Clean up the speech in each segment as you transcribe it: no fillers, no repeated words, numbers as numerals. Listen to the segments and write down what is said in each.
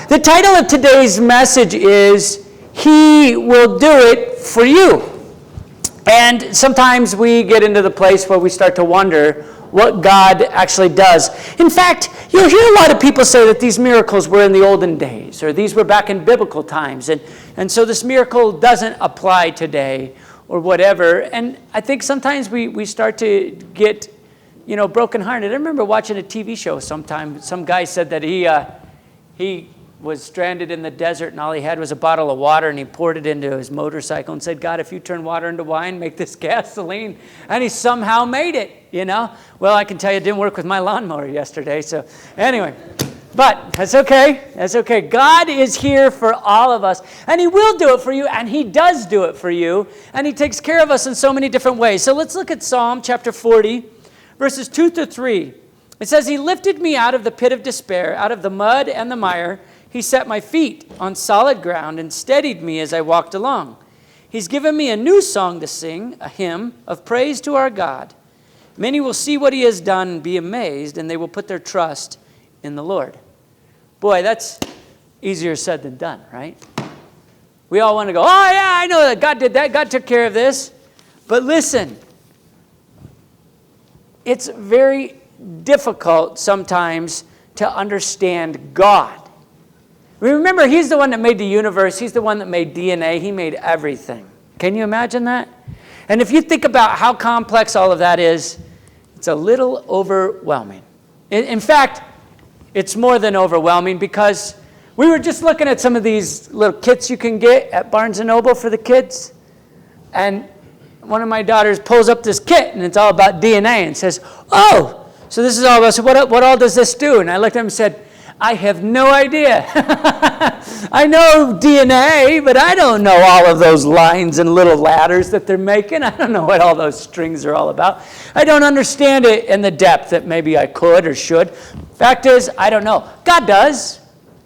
The title of today's message is, He Will Do It For You. And sometimes we get into the place where we start to wonder what God actually does. In fact, you'll hear a lot of people say that these miracles were in the olden days, or these were back in biblical times, and so this miracle doesn't apply today, or whatever. And I think sometimes we start to get, brokenhearted. I remember watching a TV show sometime. Some guy said that he was stranded in the desert and all he had was a bottle of water, and he poured it into his motorcycle and said, God, if you turn water into wine, make this gasoline. And he somehow made it, Well, I can tell you it didn't work with my lawnmower yesterday. So anyway, but that's okay. That's okay. God is here for all of us, and He will do it for you, and He does do it for you, and He takes care of us in so many different ways. So let's look at Psalm chapter 40, verses 2-3. It says, He lifted me out of the pit of despair, out of the mud and the mire. He set my feet on solid ground and steadied me as I walked along. He's given me a new song to sing, a hymn of praise to our God. Many will see what He has done and be amazed, and they will put their trust in the Lord. Boy, that's easier said than done, right? We all want to go, oh yeah, I know that God did that. God took care of this. But listen, it's very difficult sometimes to understand God. Remember, He's the one that made the universe. He's the one that made DNA. He made everything. Can you imagine that? And if you think about how complex all of that is, it's a little overwhelming. In fact, it's more than overwhelming, because we were just looking at some of these little kits you can get at Barnes & Noble for the kids. And one of my daughters pulls up this kit, and it's all about DNA, and says, oh, so this is all about, so what all does this do? And I looked at him and said, I have no idea. I know DNA, but I don't know all of those lines and little ladders that they're making. I don't know what all those strings are all about. I don't understand it in the depth that maybe I could or should. Fact is, I don't know. God does,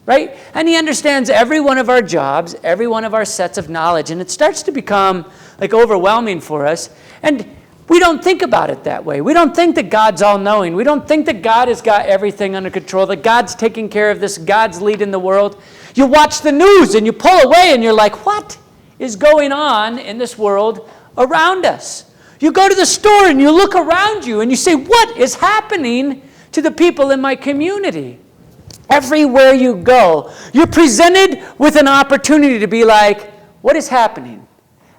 right? And He understands every one of our jobs, every one of our sets of knowledge, and it starts to become like overwhelming for us. And we don't think about it that way. We don't think that God's all-knowing. We don't think that God has got everything under control, that God's taking care of this, God's leading the world. You watch the news and you pull away and you're like, what is going on in this world around us? You go to the store and you look around you and you say, what is happening to the people in my community? Everywhere you go, you're presented with an opportunity to be like, what is happening?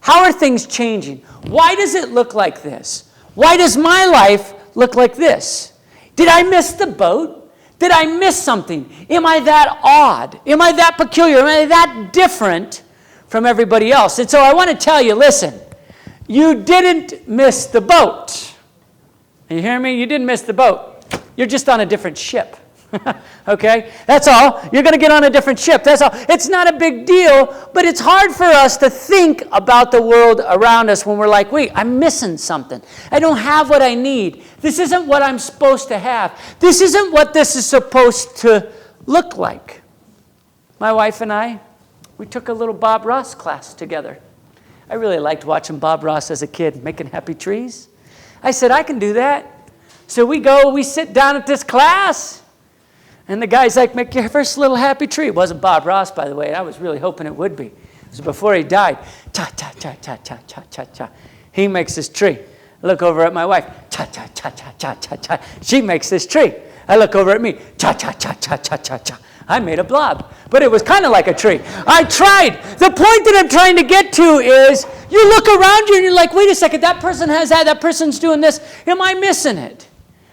How are things changing? Why does it look like this? Why does my life look like this? Did I miss the boat? Did I miss something? Am I that odd? Am I that peculiar? Am I that different from everybody else? And so I want to tell you, listen, you didn't miss the boat. You hear me? You didn't miss the boat. You're just on a different ship. Okay? That's all. You're going to get on a different ship. That's all. It's not a big deal, but it's hard for us to think about the world around us when we're like, wait, I'm missing something. I don't have what I need. This isn't what I'm supposed to have. This isn't what this is supposed to look like. My wife and I, we took a little Bob Ross class together. I really liked watching Bob Ross as a kid, making happy trees. I said, I can do that. So we sit down at this class. And the guy's like, make your first little happy tree. It wasn't Bob Ross, by the way. I was really hoping it would be. It was before he died. Cha, cha, cha, cha, cha, cha, cha, cha. He makes this tree. I look over at my wife. Cha, cha, cha, cha, cha, cha, cha. She makes this tree. I look over at me. Cha, cha, cha, cha, cha, cha, cha. I made a blob. But it was kind of like a tree. I tried. The point that I'm trying to get to is, you look around you and you're like, wait a second, that person has that person's doing this. Am I missing it?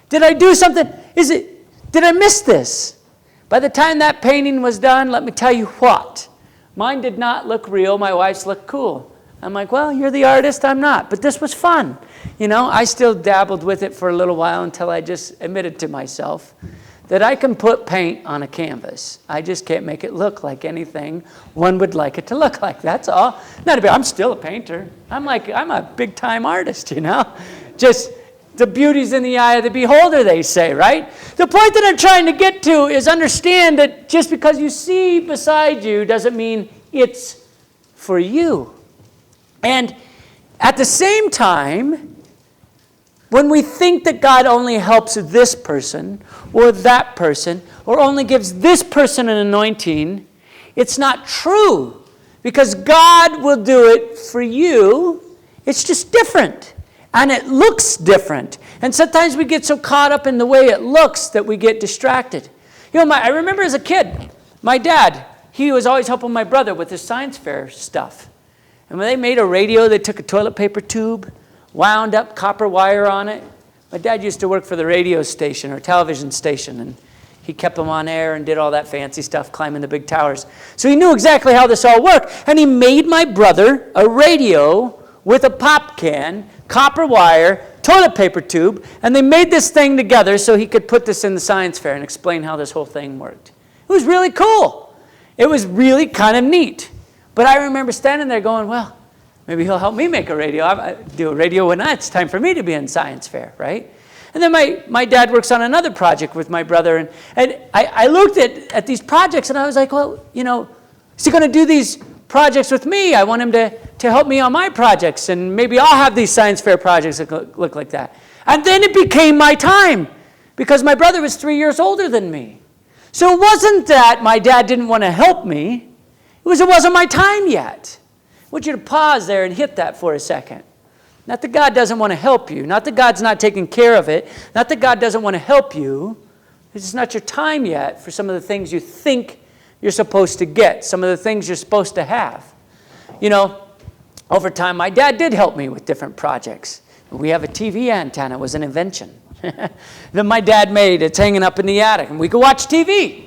Did I do something? Did I miss this? By the time that painting was done, let me tell you what. Mine did not look real. My wife's looked cool. I'm like, well, you're the artist. I'm not. But this was fun. I still dabbled with it for a little while until I just admitted to myself that I can put paint on a canvas. I just can't make it look like anything one would like it to look like. That's all. I'm still a painter. I'm a big-time artist, Just the beauty's in the eye of the beholder, they say, right? The point that I'm trying to get to is understand that just because you see beside you doesn't mean it's for you. And at the same time, When we think that God only helps this person or that person or only gives this person an anointing, it's not true, because God will do it for you. It's just different, and it looks different. And sometimes we get so caught up in the way it looks that we get distracted. I remember as a kid, my dad, he was always helping my brother with his science fair stuff. And when they made a radio, they took a toilet paper tube, wound up copper wire on it. My dad used to work for the radio station or television station, and he kept them on air and did all that fancy stuff, climbing the big towers. So he knew exactly how this all worked. And he made my brother a radio with a pop can, copper wire, toilet paper tube, and they made this thing together so he could put this in the science fair and explain how this whole thing worked. It was really cool. It was really kind of neat. But I remember standing there going, well, maybe he'll help me make a radio. I do a radio when it's time for me to be in science fair, right? And then my dad works on another project with my brother. And I looked at these projects, and I was like, well, is he going to do these projects with me? I want him to help me on my projects, and maybe I'll have these science fair projects that look like that. And then it became my time, because my brother was 3 years older than me. So it wasn't that my dad didn't want to help me. It wasn't my time yet. I want you to pause there and hit that for a second. Not that God doesn't want to help you. Not that God's not taking care of it. Not that God doesn't want to help you. It's just not your time yet for some of the things you think you're supposed to get, some of the things you're supposed to have. Over time, my dad did help me with different projects. We have a TV antenna. It was an invention that my dad made. It's hanging up in the attic, and we could watch TV.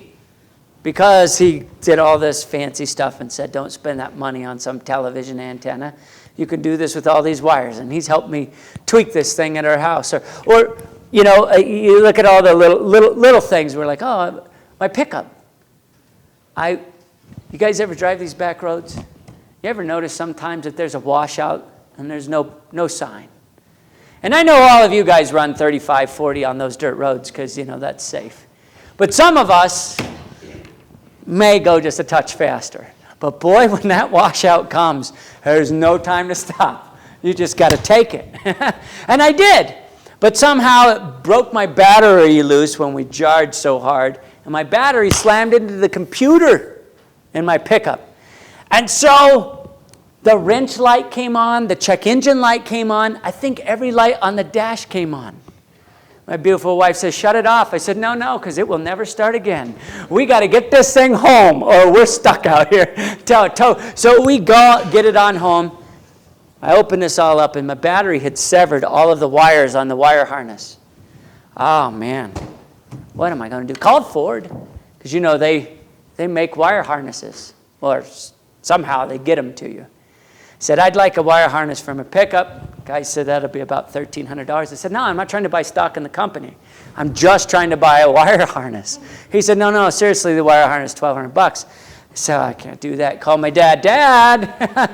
Because he did all this fancy stuff and said, don't spend that money on some television antenna. You can do this with all these wires. And he's helped me tweak this thing at our house. Or you look at all the little things. We're like, oh, my pickup. You guys ever drive these back roads? You ever notice sometimes that there's a washout and there's no sign? And I know all of you guys run 35, 40 on those dirt roads because, that's safe. But some of us may go just a touch faster. But boy, when that washout comes, there's no time to stop. You just got to take it. And I did. But somehow it broke my battery loose when we jarred so hard. And my battery slammed into the computer in my pickup. And so the wrench light came on. The check engine light came on. I think every light on the dash came on. My beautiful wife says, shut it off. I said, no, because it will never start again. We got to get this thing home or we're stuck out here. So we go get it on home. I opened this all up, and my battery had severed all of the wires on the wire harness. Oh, man. What am I going to do? Called Ford, because, they make wire harnesses. Or somehow they get them to you. Said, I'd like a wire harness from a pickup. Guy said, that'll be about $1,300. I said, no, I'm not trying to buy stock in the company. I'm just trying to buy a wire harness. He said, no, seriously, the wire harness is $1,200. I said, I can't do that. Call my dad. Dad,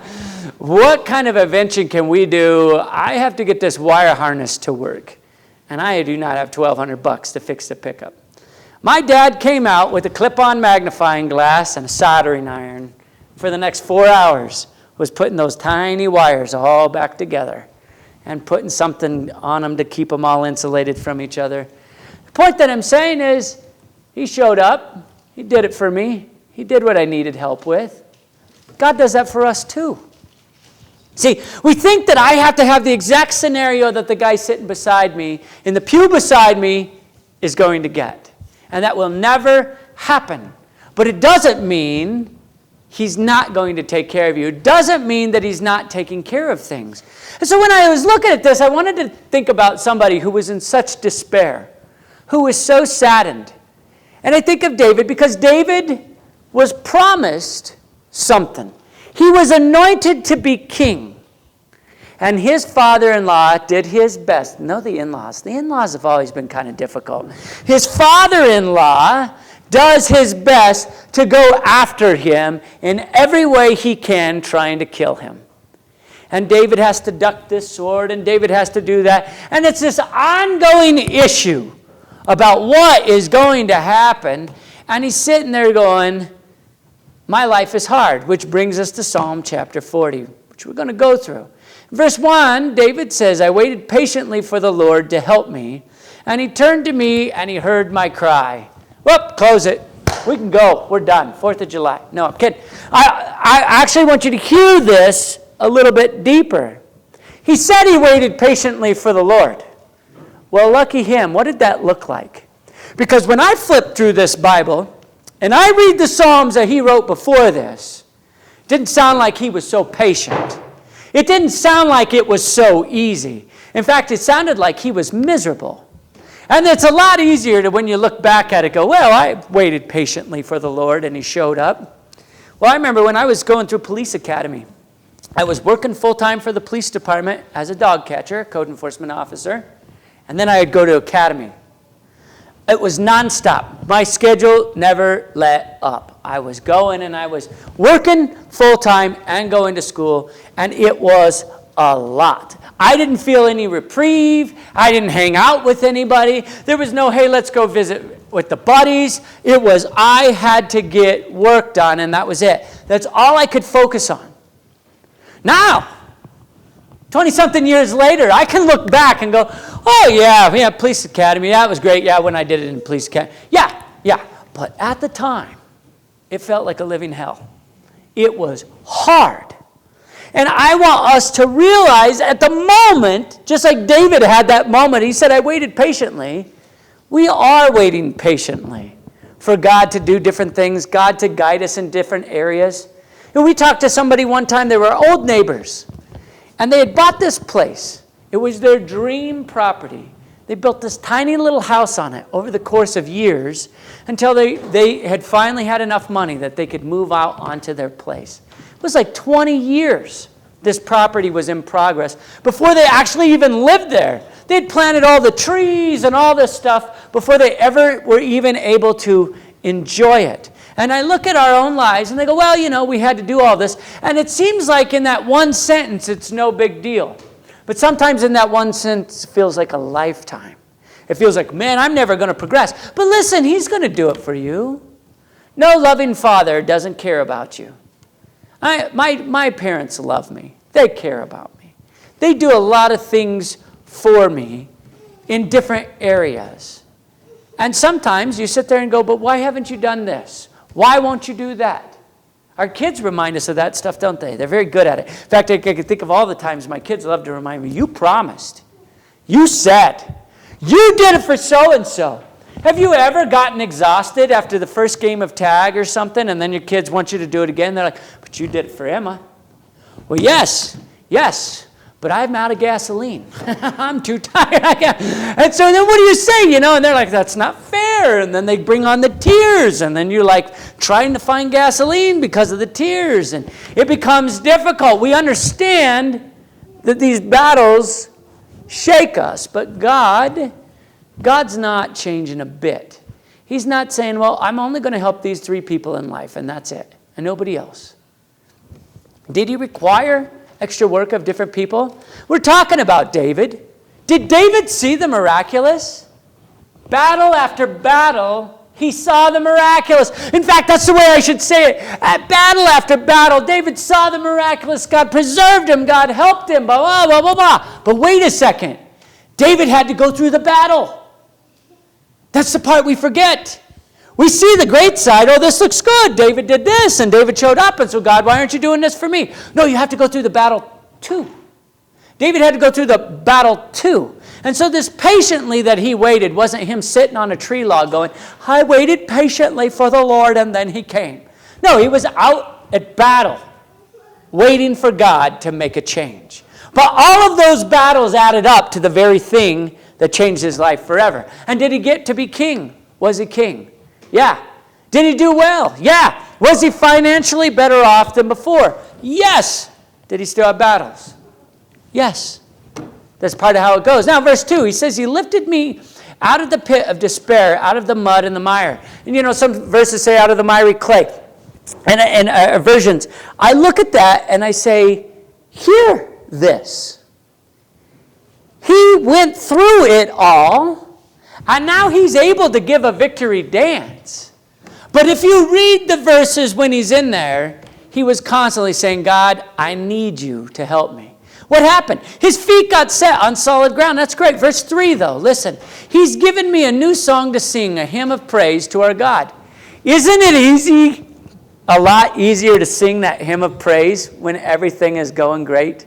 what kind of invention can we do? I have to get this wire harness to work. And I do not have $1,200 to fix the pickup. My dad came out with a clip-on magnifying glass and a soldering iron for the next 4 hours. Was putting those tiny wires all back together and putting something on them to keep them all insulated from each other. The point that I'm saying is, he showed up. He did it for me. He did what I needed help with. God does that for us too. See, we think that I have to have the exact scenario that the guy sitting beside me, in the pew beside me, is going to get. And that will never happen. But it doesn't mean he's not going to take care of you. It doesn't mean that he's not taking care of things. And so when I was looking at this, I wanted to think about somebody who was in such despair, who was so saddened. And I think of David, because David was promised something. He was anointed to be king. And his father-in-law did his best. No, the in-laws. The in-laws have always been kind of difficult. His father-in-law does his best to go after him in every way he can, trying to kill him. And David has to duck this sword, and David has to do that. And it's this ongoing issue about what is going to happen. And he's sitting there going, my life is hard, which brings us to Psalm chapter 40, which we're going to go through. Verse 1, David says, I waited patiently for the Lord to help me, and he turned to me and he heard my cry. Whoop, close it. We can go. We're done. 4th of July. No, I'm kidding. I actually want you to hear this a little bit deeper. He said he waited patiently for the Lord. Well, lucky him. What did that look like? Because when I flip through this Bible and I read the Psalms that he wrote before this, it didn't sound like he was so patient. It didn't sound like it was so easy. In fact, it sounded like he was miserable. And it's a lot easier to, when you look back at it, go, well, I waited patiently for the Lord and he showed up. Well, I remember when I was going through police academy, I was working full-time for the police department as a dog catcher, code enforcement officer, and then I would go to academy. It was nonstop. My schedule never let up. I was going and I was working full-time and going to school, and it was a lot. I didn't feel any reprieve. I didn't hang out with anybody. There was no, hey, let's go visit with the buddies. It was, I had to get work done, and that was it. That's all I could focus on. Now, 20-something years later, I can look back and go, oh, yeah, police academy. That was great. Yeah, when I did it in police academy. Yeah. But at the time, it felt like a living hell. It was hard. And I want us to realize at the moment, just like David had that moment, he said, I waited patiently. We are waiting patiently for God to do different things, God to guide us in different areas. And we talked to somebody one time, they were old neighbors, and they had bought this place. It was their dream property. They built this tiny little house on it over the course of years until they had finally had enough money that they could move out onto their place. It was like 20 years this property was in progress before they actually even lived there. They'd planted all the trees and all this stuff before they ever were even able to enjoy it. And I look at our own lives and they go, well, we had to do all this. And it seems like in that one sentence, it's no big deal. But sometimes in that one sentence, it feels like a lifetime. It feels like, man, I'm never going to progress. But listen, he's going to do it for you. No loving father doesn't care about you. My parents love me. They care about me. They do a lot of things for me in different areas. And sometimes you sit there and go, but why haven't you done this? Why won't you do that? Our kids remind us of that stuff, don't they? They're very good at it. In fact, I can think of all the times my kids love to remind me, you promised. You said. You did it for so-and-so. Have you ever gotten exhausted after the first game of tag or something, and then your kids want you to do it again? They're like, but you did it for Emma. Well, yes, but I'm out of gasoline. I'm too tired. And so then what do you say, And they're like, that's not fair. And then they bring on the tears, and then you're like trying to find gasoline because of the tears, and it becomes difficult. We understand that these battles shake us, but God's not changing a bit. He's not saying, well, I'm only going to help these 3 people in life, and that's it, and nobody else. Did he require extra work of different people? We're talking about David. Did David see the miraculous? Battle after battle, he saw the miraculous. In fact, that's the way I should say it. At battle after battle, David saw the miraculous. God preserved him. God helped him. Blah, blah, blah, blah. But wait a second. David had to go through the battle. That's the part we forget. We see the great side. Oh, this looks good. David did this, and David showed up, and so God, why aren't you doing this for me? No, you have to go through the battle too. David had to go through the battle too. And so this patiently that he waited wasn't him sitting on a tree log going, I waited patiently for the Lord, and then he came. No, he was out at battle, waiting for God to make a change. But all of those battles added up to the very thing that changed his life forever. And did he get to be king? Was he king? Yeah. Did he do well? Yeah. Was he financially better off than before? Yes. Did he still have battles? Yes. That's part of how it goes. Now, verse 2, he says, he lifted me out of the pit of despair, out of the mud and the mire. And some verses say out of the miry clay. And versions. I look at that and I say, hear this. He went through it all, and now he's able to give a victory dance. But if you read the verses when he's in there, he was constantly saying, God, I need you to help me. What happened? His feet got set on solid ground. That's great. Verse 3, though, listen. He's given me a new song to sing, a hymn of praise to our God. Isn't it easy, a lot easier to sing that hymn of praise when everything is going great?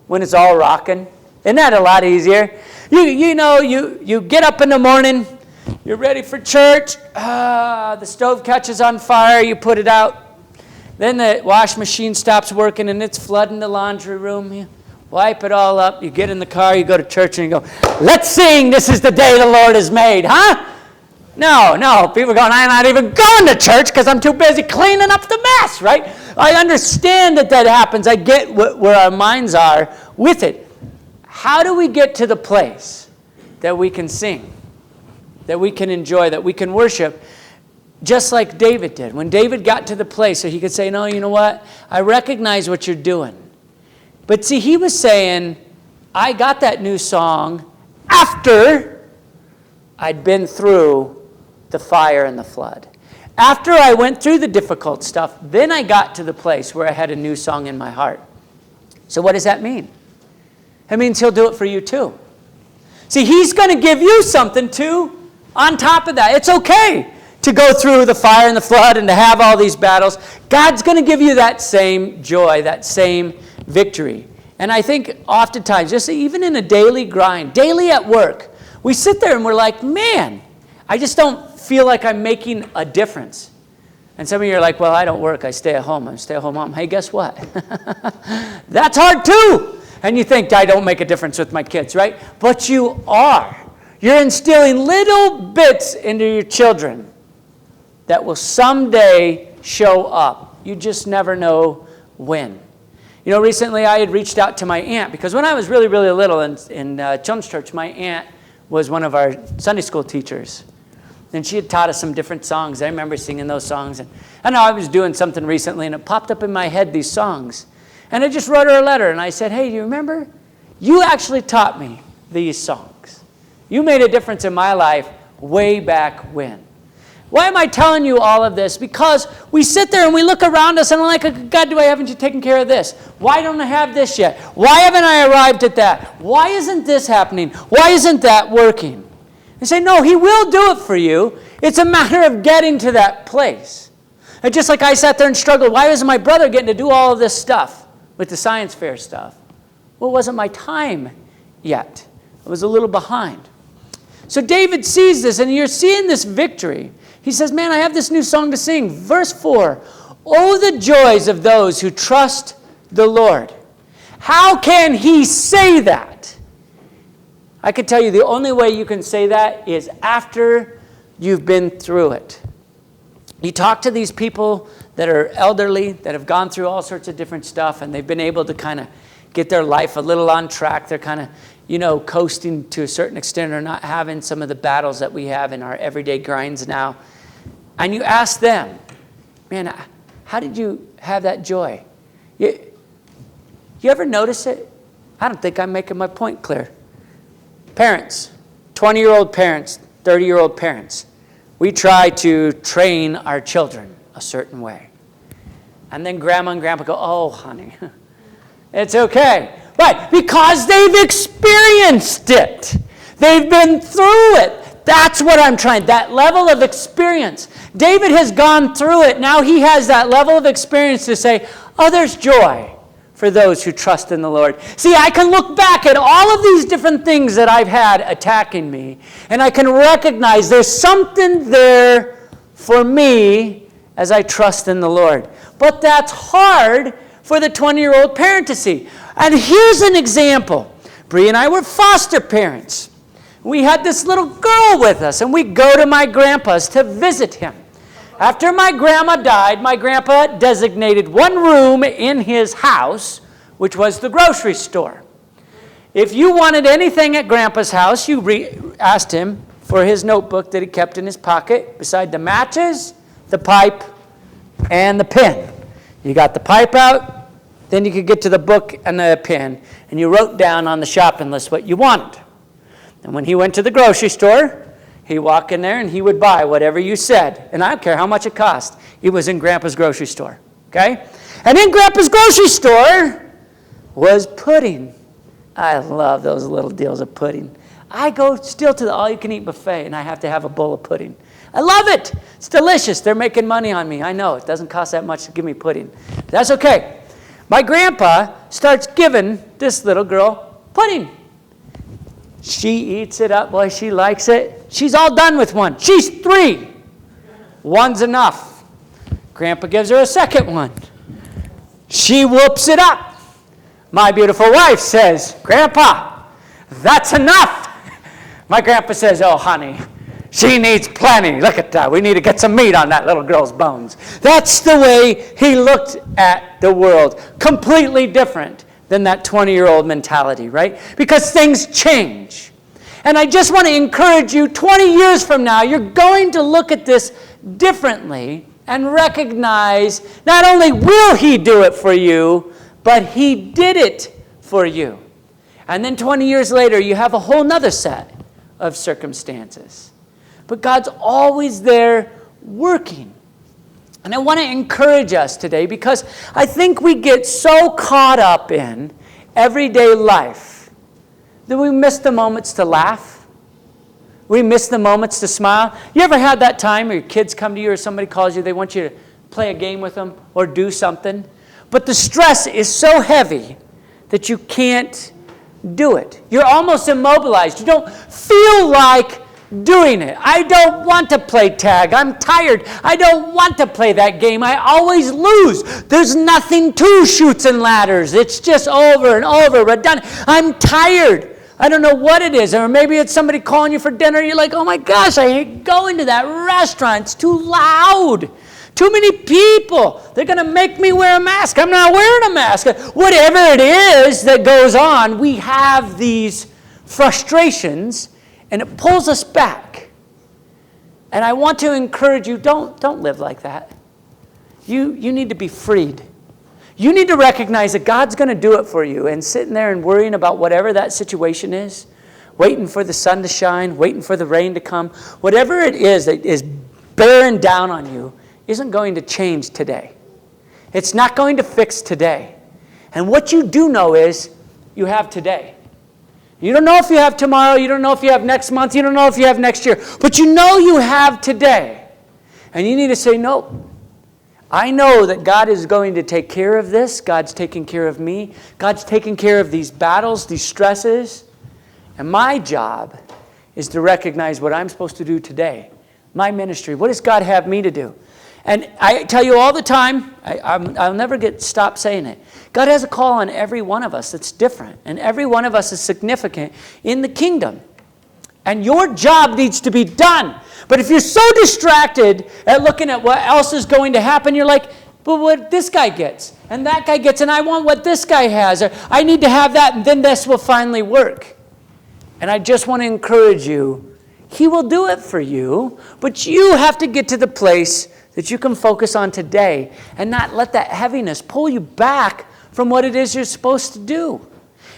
When it's all rocking? Isn't that a lot easier? You get up in the morning, you're ready for church, the stove catches on fire, you put it out. Then the wash machine stops working and it's flooding the laundry room. You wipe it all up, you get in the car, you go to church and you go, let's sing, this is the day the Lord has made, huh? No, people are going, I'm not even going to church because I'm too busy cleaning up the mess, right? I understand that happens. I get where our minds are with it. How do we get to the place that we can sing, that we can enjoy, that we can worship, just like David did? When David got to the place so he could say, no, you know what? I recognize what you're doing. But see, he was saying, I got that new song after I'd been through the fire and the flood. After I went through the difficult stuff, then I got to the place where I had a new song in my heart. So what does that mean? It means he'll do it for you too. See, he's going to give you something too on top of that. It's okay to go through the fire and the flood and to have all these battles. God's going to give you that same joy, that same victory. And I think oftentimes, just even in a daily grind, daily at work, we sit there and we're like, man, I just don't feel like I'm making a difference. And some of you are like, well, I don't work, I stay at home. I'm a stay-at-home mom. Hey, guess what? That's hard too. And you think, I don't make a difference with my kids, right? But you are. You're instilling little bits into your children that will someday show up. You just never know when. You know, recently I had reached out to my aunt because when I was really, really little in children's church, my aunt was one of our Sunday school teachers. And she had taught us some different songs. I remember singing those songs. And I know I was doing something recently, and it popped up in my head, these songs. And I just wrote her a letter, and I said, hey, do you remember? You actually taught me these songs. You made a difference in my life way back when. Why am I telling you all of this? Because we sit there and we look around us and we're like, God, haven't you taken care of this? Why don't I have this yet? Why haven't I arrived at that? Why isn't this happening? Why isn't that working? And say, no, he will do it for you. It's a matter of getting to that place. And just like I sat there and struggled, why isn't my brother getting to do all of this stuff with the science fair stuff? Well, it wasn't my time yet. I was a little behind. So David sees this, and you're seeing this victory. He says, man, I have this new song to sing. Verse 4, oh, the joys of those who trust the Lord. How can he say that? I could tell you the only way you can say that is after you've been through it. You talk to these people that are elderly, that have gone through all sorts of different stuff, and they've been able to kind of get their life a little on track. They're kind of, coasting to a certain extent, or not having some of the battles that we have in our everyday grinds now. And you ask them, man, how did you have that joy? You ever notice it? I don't think I'm making my point clear. Parents, 20-year-old parents, 30-year-old parents, we try to train our children a certain way. And then grandma and grandpa go, oh, honey, it's okay. Why? Because they've experienced it. They've been through it. That's what I'm trying, that level of experience. David has gone through it. Now he has that level of experience to say, oh, there's joy for those who trust in the Lord. See, I can look back at all of these different things that I've had attacking me, and I can recognize there's something there for me as I trust in the Lord. But that's hard for the 20-year-old parent to see. And here's an example. Bree and I were foster parents. We had this little girl with us, and we'd go to my grandpa's to visit him. After my grandma died, my grandpa designated one room in his house, which was the grocery store. If you wanted anything at grandpa's house, you asked him for his notebook that he kept in his pocket beside the matches, the pipe, and the pen. You got the pipe out, then you could get to the book and the pen, and you wrote down on the shopping list what you wanted. And when he went to the grocery store, he'd walk in there and he would buy whatever you said. And I don't care how much it cost. It was in Grandpa's grocery store. Okay? And in Grandpa's grocery store, was pudding. I love those little deals of pudding. I go still to the all-you-can-eat buffet, and I have to have a bowl of pudding. I love it. It's delicious. They're making money on me. I know. It doesn't cost that much to give me pudding. That's okay. My grandpa starts giving this little girl pudding. She eats it up. Boy, she likes it. She's all done with one. She's 3. One's enough. Grandpa gives her a second one. She whoops it up. My beautiful wife says, Grandpa, that's enough. My grandpa says, oh, honey, she needs plenty. Look at that. We need to get some meat on that little girl's bones. That's the way he looked at the world. Completely different than that 20-year-old mentality, right? Because things change. And I just want to encourage you, 20 years from now, you're going to look at this differently and recognize not only will he do it for you, but he did it for you. And then 20 years later, you have a whole nother set of circumstances. But God's always there working. And I want to encourage us today because I think we get so caught up in everyday life that we miss the moments to laugh. We miss the moments to smile. You ever had that time where your kids come to you or somebody calls you, they want you to play a game with them or do something, but the stress is so heavy that you can't do it. You're almost immobilized. You don't feel like doing it. I don't want to play tag. I'm tired. I don't want to play that game. I always lose. There's nothing to Chutes and Ladders. It's just over and over, redundant. I'm tired. I don't know what it is. Or maybe it's somebody calling you for dinner. You're like, oh my gosh, I hate going to that restaurant. It's too loud. Too many people. They're going to make me wear a mask. I'm not wearing a mask. Whatever it is that goes on, we have these frustrations, and it pulls us back. And I want to encourage you, don't live like that. You need to be freed. You need to recognize that God's going to do it for you, and sitting there and worrying about whatever that situation is, waiting for the sun to shine, waiting for the rain to come, whatever it is that is bearing down on you, isn't going to change today. It's not going to fix today. And what you do know is you have today. You don't know if you have tomorrow. You don't know if you have next month. You don't know if you have next year. But you know you have today. And you need to say, no. I know that God is going to take care of this. God's taking care of me. God's taking care of these battles, these stresses. And my job is to recognize what I'm supposed to do today. My ministry. What does God have me to do? And I tell you all the time, I'll never stop saying it. God has a call on every one of us that's different. And every one of us is significant in the kingdom. And your job needs to be done. But if you're so distracted at looking at what else is going to happen, you're like, but what this guy gets, and that guy gets, and I want what this guy has, or I need to have that, and then this will finally work. And I just want to encourage you, he will do it for you, but you have to get to the place that you can focus on today and not let that heaviness pull you back from what it is you're supposed to do.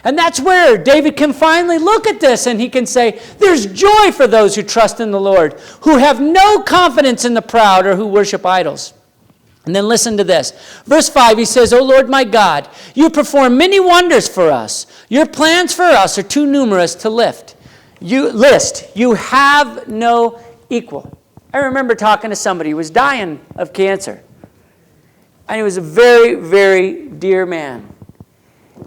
And that's where David can finally look at this and he can say, there's joy for those who trust in the Lord, who have no confidence in the proud or who worship idols. And then listen to this. Verse 5, he says, O Lord my God, you perform many wonders for us. Your plans for us are too numerous to list. You have no equal. I remember talking to somebody who was dying of cancer. And he was a very, very dear man.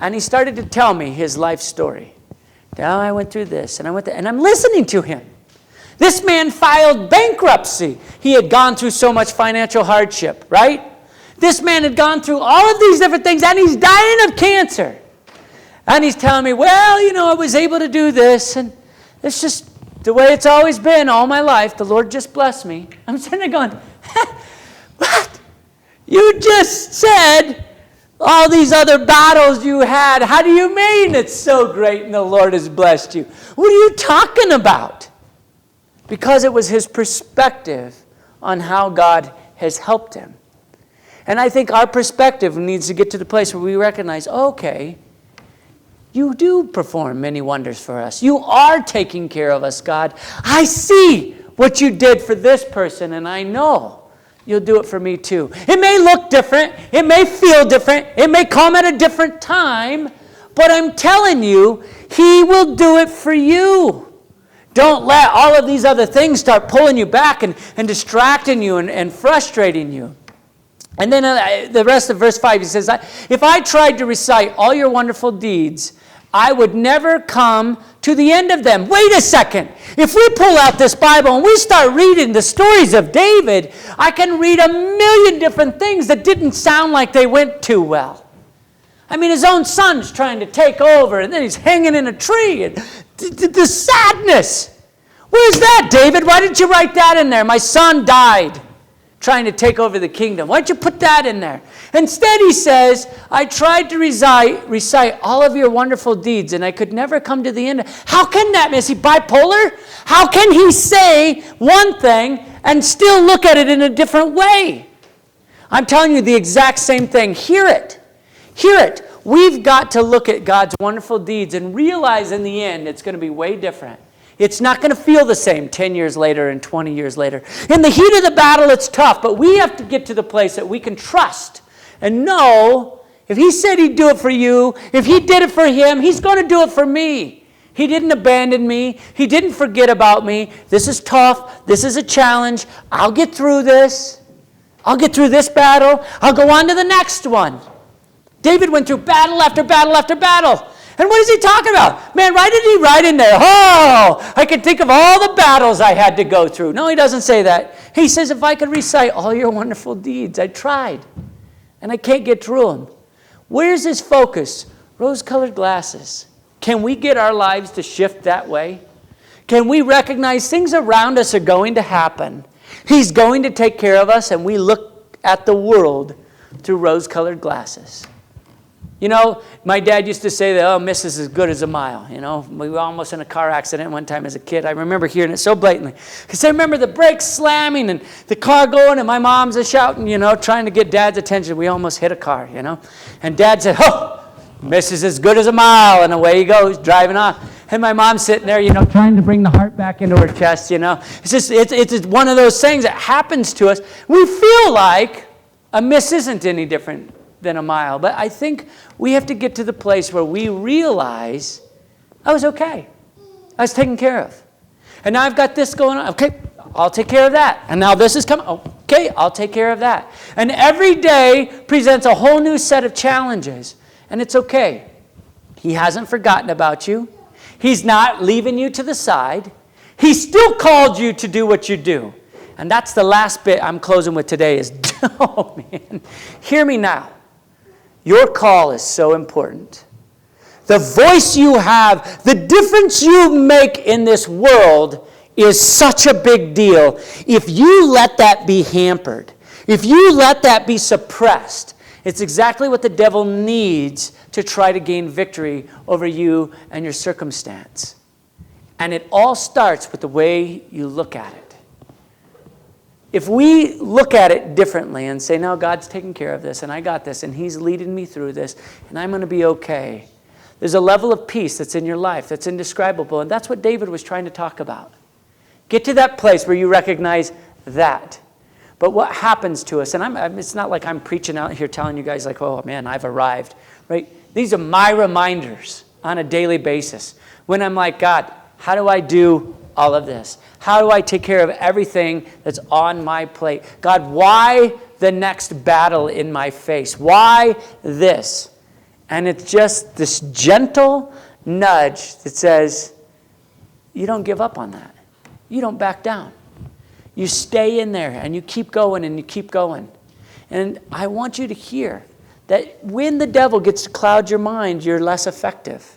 And he started to tell me his life story. Now I went through this, and I went there, and I'm listening to him. This man filed bankruptcy. He had gone through so much financial hardship, right? This man had gone through all of these different things, and he's dying of cancer. And he's telling me, well, I was able to do this, and it's just the way it's always been all my life. The Lord just blessed me. I'm sitting there going, what? You just said all these other battles you had. How do you mean it's so great and the Lord has blessed you? What are you talking about? Because it was his perspective on how God has helped him. And I think our perspective needs to get to the place where we recognize, okay, you do perform many wonders for us. You are taking care of us, God. I see what you did for this person, and I know you'll do it for me too. It may look different. It may feel different. It may come at a different time. But I'm telling you, he will do it for you. Don't let all of these other things start pulling you back and distracting you and frustrating you. And then the rest of verse 5, he says, if I tried to recite all your wonderful deeds, I would never come to the end of them. Wait a second. If we pull out this Bible and we start reading the stories of David, I can read a million different things that didn't sound like they went too well. I mean, his own son's trying to take over, and then he's hanging in a tree. And the sadness. Where's that, David? Why didn't you write that in there? My son died trying to take over the kingdom. Why don't you put that in there? Instead, he says, I tried to recite all of your wonderful deeds, and I could never come to the end. How can that be? Is he bipolar? How can he say one thing and still look at it in a different way? I'm telling you the exact same thing. Hear it. Hear it. We've got to look at God's wonderful deeds and realize in the end it's going to be way different. It's not going to feel the same 10 years later and 20 years later. In the heat of the battle, it's tough, but we have to get to the place that we can trust and know if he said he'd do it for you, if he did it for him, he's going to do it for me. He didn't abandon me. He didn't forget about me. This is tough. This is a challenge. I'll get through this. I'll get through this battle. I'll go on to the next one. David went through battle after battle after battle. And what is he talking about? Man, why did he write in there, oh, I can think of all the battles I had to go through. No, he doesn't say that. He says, if I could recite all your wonderful deeds, I tried. And I can't get through them. Where's his focus? Rose-colored glasses. Can we get our lives to shift that way? Can we recognize things around us are going to happen? He's going to take care of us, and we look at the world through rose-colored glasses. You know, my dad used to say that, oh, miss is as good as a mile. You know, we were almost in a car accident one time as a kid. I remember hearing it so blatantly. Because I remember the brakes slamming and the car going and my mom's shouting, you know, trying to get Dad's attention. We almost hit a car, you know. And Dad said, oh, miss is as good as a mile. And away he goes, driving off. And my mom's sitting there, you know, trying to bring the heart back into her chest, you know. It's one of those things that happens to us. We feel like a miss isn't any different than a mile. But I think we have to get to the place where we realize I was okay. I was taken care of. And now I've got this going on. Okay, I'll take care of that. And now this is coming. Okay, I'll take care of that. And every day presents a whole new set of challenges. And it's okay. He hasn't forgotten about you. He's not leaving you to the side. He still called you to do what you do. And that's the last bit I'm closing with today is, oh man, hear me now. Your call is so important. The voice you have, the difference you make in this world is such a big deal. If you let that be hampered, if you let that be suppressed, it's exactly what the devil needs to try to gain victory over you and your circumstance. And it all starts with the way you look at it. If we look at it differently and say, no, God's taking care of this, and I got this, and he's leading me through this, and I'm going to be okay. There's a level of peace that's in your life that's indescribable, and that's what David was trying to talk about. Get to that place where you recognize that. But what happens to us, and it's not like I'm preaching out here telling you guys like, oh man, I've arrived, right? These are my reminders on a daily basis. When I'm like, God, how do I do all of this? How do I take care of everything that's on my plate? God, why the next battle in my face? Why this? And it's just this gentle nudge that says, you don't give up on that. You don't back down. You stay in there and you keep going and you keep going. And I want you to hear that when the devil gets to cloud your mind, you're less effective.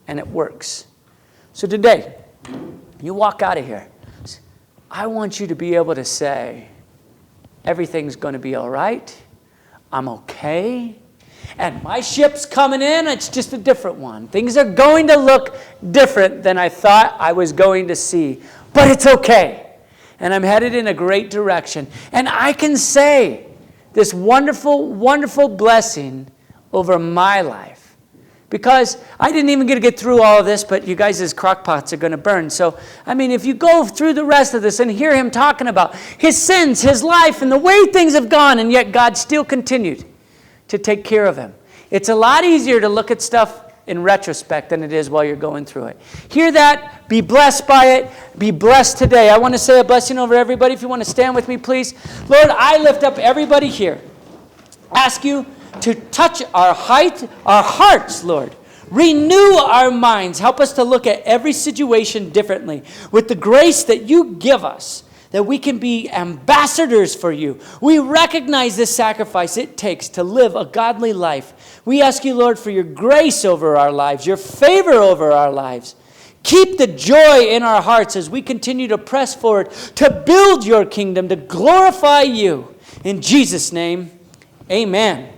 And it works. So today, you walk out of here. I want you to be able to say, everything's going to be all right. I'm okay. And my ship's coming in. It's just a different one. Things are going to look different than I thought I was going to see. But it's okay. And I'm headed in a great direction. And I can say this wonderful, wonderful blessing over my life. Because I didn't even get to get through all of this, but you guys' crock pots are going to burn. So, I mean, if you go through the rest of this and hear him talking about his sins, his life, and the way things have gone, and yet God still continued to take care of him. It's a lot easier to look at stuff in retrospect than it is while you're going through it. Hear that. Be blessed by it. Be blessed today. I want to say a blessing over everybody. If you want to stand with me, please. Lord, I lift up everybody here. Ask you to touch our hearts, Lord. Renew our minds. Help us to look at every situation differently with the grace that you give us, that we can be ambassadors for you. We recognize the sacrifice it takes to live a godly life. We ask you, Lord, for your grace over our lives, your favor over our lives. Keep the joy in our hearts as we continue to press forward to build your kingdom, to glorify you. In Jesus' name, amen.